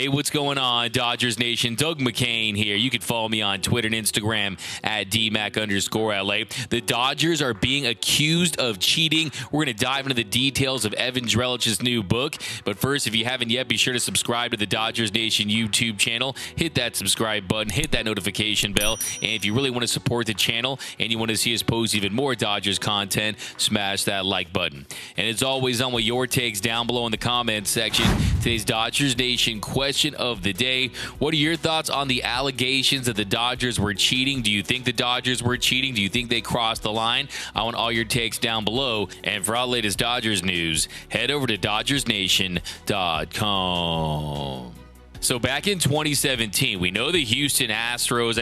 Hey, what's going on, Dodgers Nation? Doug McCain here. You can follow me on Twitter and Instagram at DMac_LA. The Dodgers are being accused of cheating. We're going to dive into the details of Evan Drellich's new book. But first, if you haven't yet, be sure to subscribe to the Dodgers Nation YouTube channel. Hit that subscribe button. Hit that notification bell. And if you really want to support the channel and you want to see us post even more Dodgers content, smash that like button. And as always, I want your takes down below in the comments section. Today's Dodgers Nation question of the day: what are your thoughts on the allegations that the Dodgers were cheating? Do you think the Dodgers were cheating? Do you think they crossed the line? I want all your takes down below. And for all the latest Dodgers news, head over to DodgersNation.com. So back in 2017, we know the Houston Trastros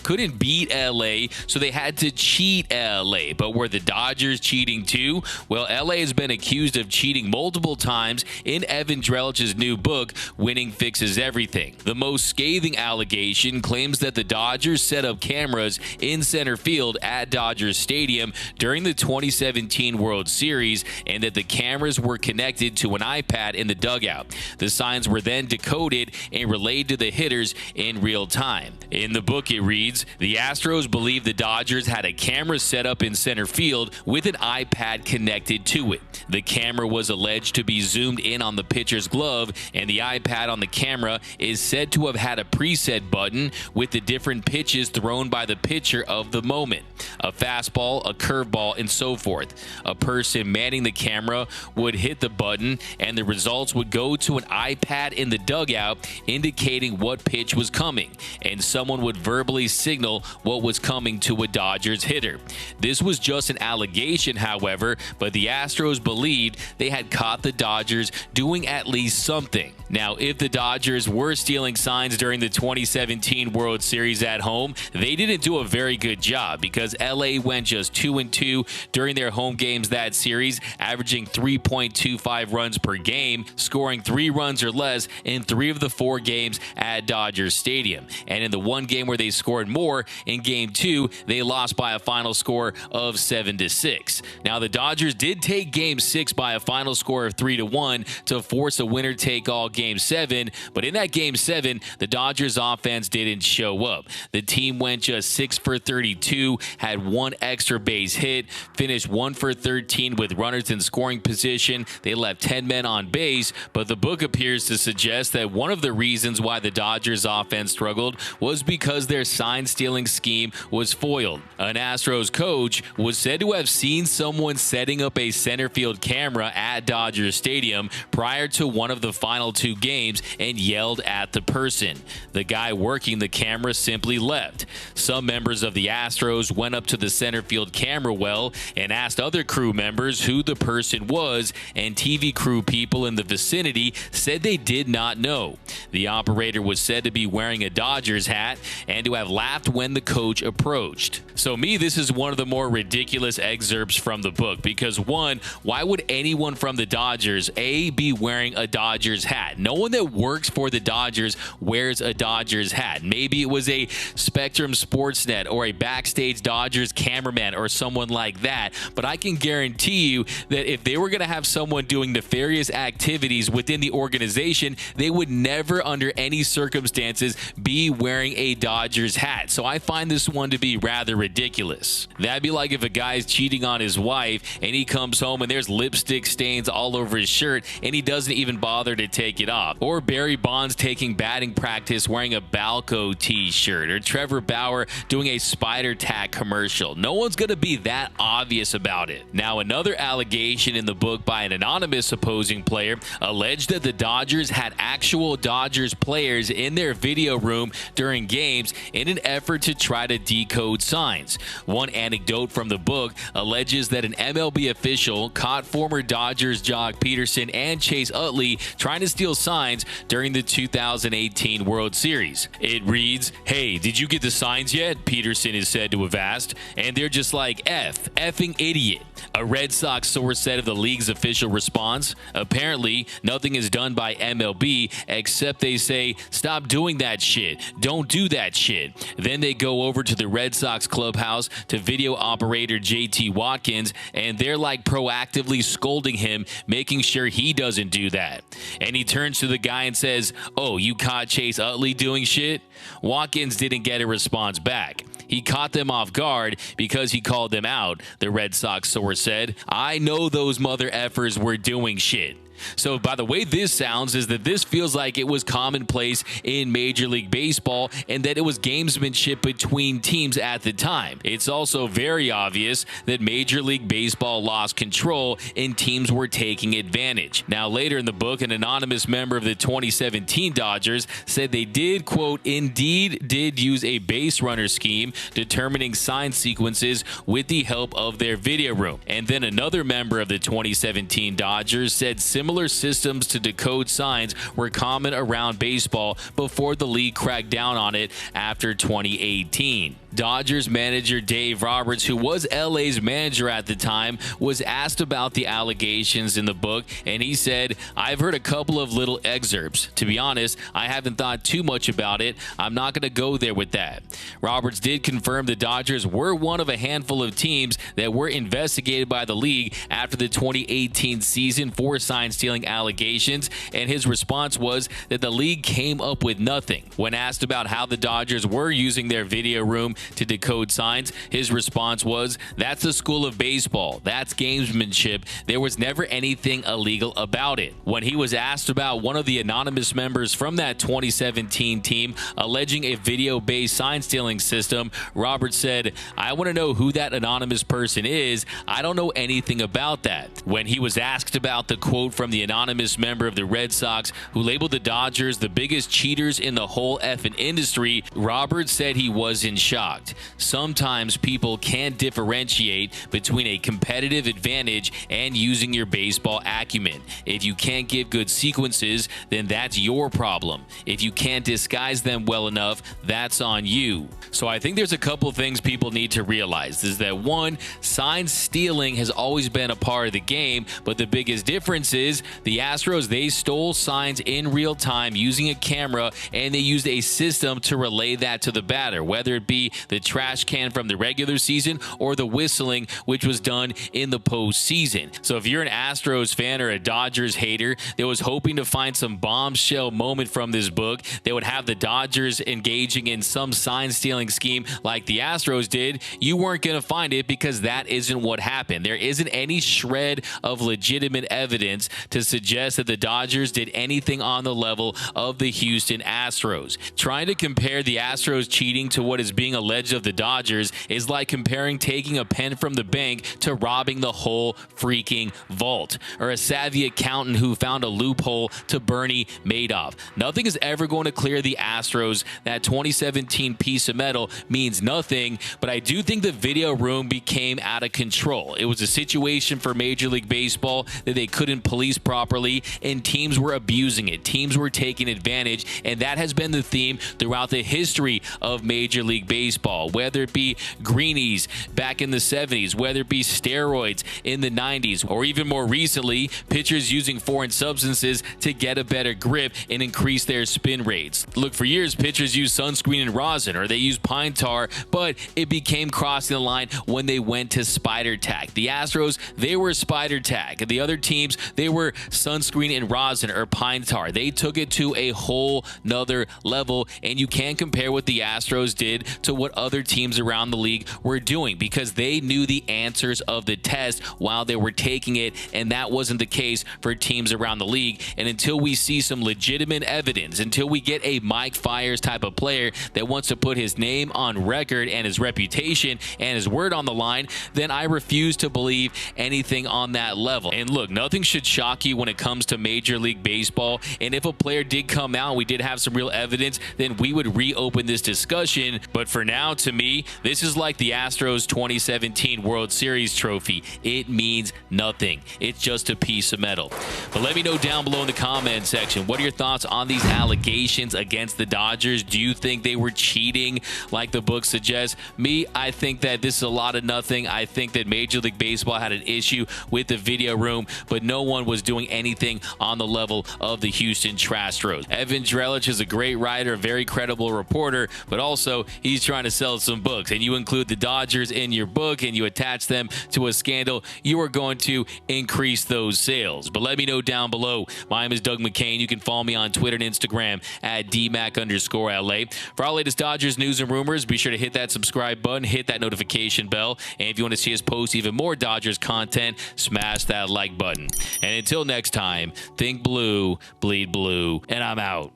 couldn't beat LA, so they had to cheat LA. But were the Dodgers cheating too? Well, LA has been accused of cheating multiple times in Evan Drellich's new book, Winning Fixes Everything. The most scathing allegation claims that the Dodgers set up cameras in center field at Dodger Stadium during the 2017 World Series, and that the cameras were connected to an iPad in the dugout. The signs were then decoded and relayed to the hitters in real time. In the book, it reads, the Astros believe the Dodgers had a camera set up in center field with an iPad connected to it. The camera was alleged to be zoomed in on the pitcher's glove, and the iPad on the camera is said to have had a preset button with the different pitches thrown by the pitcher of the moment: a fastball, a curveball, and so forth. A person manning the camera would hit the button, and the results would go to an iPad in the dugout indicating what pitch was coming, and someone would verbally signal what was coming to a Dodgers hitter. This was just an allegation, however, but the Astros believed they had caught the Dodgers doing at least something. Now, if the Dodgers were stealing signs during the 2017 World Series at home, they didn't do a very good job, because LA went just 2-2 during their home games that series, averaging 3.25 runs per game, scoring 3 runs or less in 3 of the 4 games at Dodger Stadium. And in the one game where they scored more, in Game 2, they lost by a final score of 7-6. Now, the Dodgers did take Game 6 by a final score of 3-1 to force a winner-take-all Game 7, but in that Game 7, the Dodgers offense didn't show up. The team went just 6 for 32, had 1 extra base hit, finished 1 for 13 with runners in scoring position. They left 10 men on base, but the book appears to suggest that one of the reasons why the Dodgers offense struggled was because their sign-stealing scheme was foiled. An Astros coach was said to have seen someone setting up a center field camera at Dodger Stadium prior to one of the final 2 games and yelled at the person. The guy working the camera simply left. Some members of the Astros went up to the center field camera well and asked other crew members who the person was, and TV crew people in the vicinity said they did not know. The operator was said to be wearing a Dodgers hat and to have laughed when the coach approached. So this is one of the more ridiculous excerpts from the book, because one, why would anyone from the Dodgers be wearing a Dodgers hat? No one that works for the Dodgers wears a Dodgers hat. Maybe it was a Spectrum Sportsnet or a backstage Dodgers cameraman or someone like that, but I can guarantee you that if they were going to have someone doing nefarious activities within the organization, they would never under any circumstances be wearing a Dodgers hat. So I find this one to be rather ridiculous. That'd be like if a guy's cheating on his wife and he comes home and there's lipstick stains all over his shirt and he doesn't even bother to take it off. Or Barry Bonds taking batting practice wearing a Balco t-shirt, or Trevor Bauer doing a Spider Tack commercial. No one's going to be that obvious about it. Now, another allegation in the book by an anonymous opposing player alleged that the Dodgers had actual Dodgers players in their video room during games in an effort to try to decode signs. One anecdote from the book alleges that an MLB official caught former Dodgers Jock Peterson and Chase Utley trying to steal signs during the 2018 World Series. It reads, "Hey, did you get the signs yet?" Peterson is said to have asked, and they're just like, effing idiot. A Red Sox source said of the league's official response, apparently nothing is done by MLB except they say, stop doing that shit, don't do that shit. Then they go over to the Red Sox clubhouse to video operator JT Watkins, and they're like proactively scolding him, making sure he doesn't do that. And he turns to the guy and says, oh, you caught Chase Utley doing shit? Watkins didn't get a response back. He caught them off guard because he called them out, the Red Sox source said. I know those mother effers were doing shit. So by the way this sounds is that this feels like it was commonplace in Major League Baseball and that it was gamesmanship between teams at the time. It's also very obvious that Major League Baseball lost control and teams were taking advantage. Now later in the book, an anonymous member of the 2017 Dodgers said they did, quote, indeed did use a base runner scheme determining sign sequences with the help of their video room. And then another member of the 2017 Dodgers said similar systems to decode signs were common around baseball before the league cracked down on it after 2018. Dodgers manager Dave Roberts, who was LA's manager at the time, was asked about the allegations in the book, and he said, I've heard a couple of little excerpts. To be honest, I haven't thought too much about it. I'm not going to go there with that. Roberts did confirm the Dodgers were one of a handful of teams that were investigated by the league after the 2018 season for sign stealing allegations, and his response was that the league came up with nothing. When asked about how the Dodgers were using their video room to decode signs, his response was, that's the school of baseball. That's gamesmanship. There was never anything illegal about it. When he was asked about one of the anonymous members from that 2017 team alleging a video-based sign stealing system, Roberts said, I want to know who that anonymous person is. I don't know anything about that. When he was asked about the quote from the anonymous member of the Red Sox who labeled the Dodgers the biggest cheaters in the whole effing industry, Roberts said he was in shock. Sometimes people can't differentiate between a competitive advantage and using your baseball acumen. If you can't give good sequences, then that's your problem. If you can't disguise them well enough, that's on you. So I think there's a couple things people need to realize is that one, sign stealing has always been a part of the game, but the biggest difference is the Astros, they stole signs in real time using a camera, and they used a system to relay that to the batter, whether it be the trash can from the regular season or the whistling, which was done in the postseason. So if you're an Astros fan or a Dodgers hater that was hoping to find some bombshell moment from this book that would have the Dodgers engaging in some sign stealing scheme like the Astros did, you weren't going to find it because that isn't what happened. There isn't any shred of legitimate evidence to suggest that the Dodgers did anything on the level of the Houston Astros. Trying to compare the Astros cheating to what is being alleged of the Dodgers is like comparing taking a pen from the bank to robbing the whole freaking vault, or a savvy accountant who found a loophole to Bernie Madoff. Nothing is ever going to clear the Astros. That 2017 piece of metal means nothing, but I do think the video room became out of control. It was a situation for Major League Baseball that they couldn't police properly, and teams were abusing it. Teams were taking advantage, and that has been the theme throughout the history of Major League Baseball, whether it be greenies back in the 70s, whether it be steroids in the 90s, or even more recently, pitchers using foreign substances to get a better grip and increase their spin rates. Look, for years, pitchers used sunscreen and rosin, or they used pine tar, but it became crossing the line when they went to spider tack. The Astros, they were spider tack. The other teams, they were sunscreen and rosin or pine tar. They took it to a whole nother level, and you can't compare what the Astros did to what other teams around the league were doing, because they knew the answers of the test while they were taking it, and that wasn't the case for teams around the league. And until we see some legitimate evidence, until we get a Mike Fiers type of player that wants to put his name on record and his reputation and his word on the line, then I refuse to believe anything on that level. And look, nothing should shock you when it comes to Major League Baseball, and if a player did come out, we did have some real evidence, then we would reopen this discussion. But for now, now, to me, this is like the Astros 2017 World Series trophy. It means nothing. It's just a piece of metal. But let me know down below in the comment section, what are your thoughts on these allegations against the Dodgers? Do you think they were cheating like the book suggests? Me, I think that this is a lot of nothing. I think that Major League Baseball had an issue with the video room, but no one was doing anything on the level of the Houston Astros. Evan Drellich is a great writer, a very credible reporter, but also he's trying to sell some books. And you include the Dodgers in your book and you attach them to a scandal, you are going to increase those sales. But let me know down below. My name is Doug McCain. You can follow me on Twitter and Instagram at DMac_LA. For our latest Dodgers news and rumors, be sure to hit that subscribe button, hit that notification bell, and if you want to see us post even more Dodgers content, smash that like button. And until next time, think blue, bleed blue, and I'm out.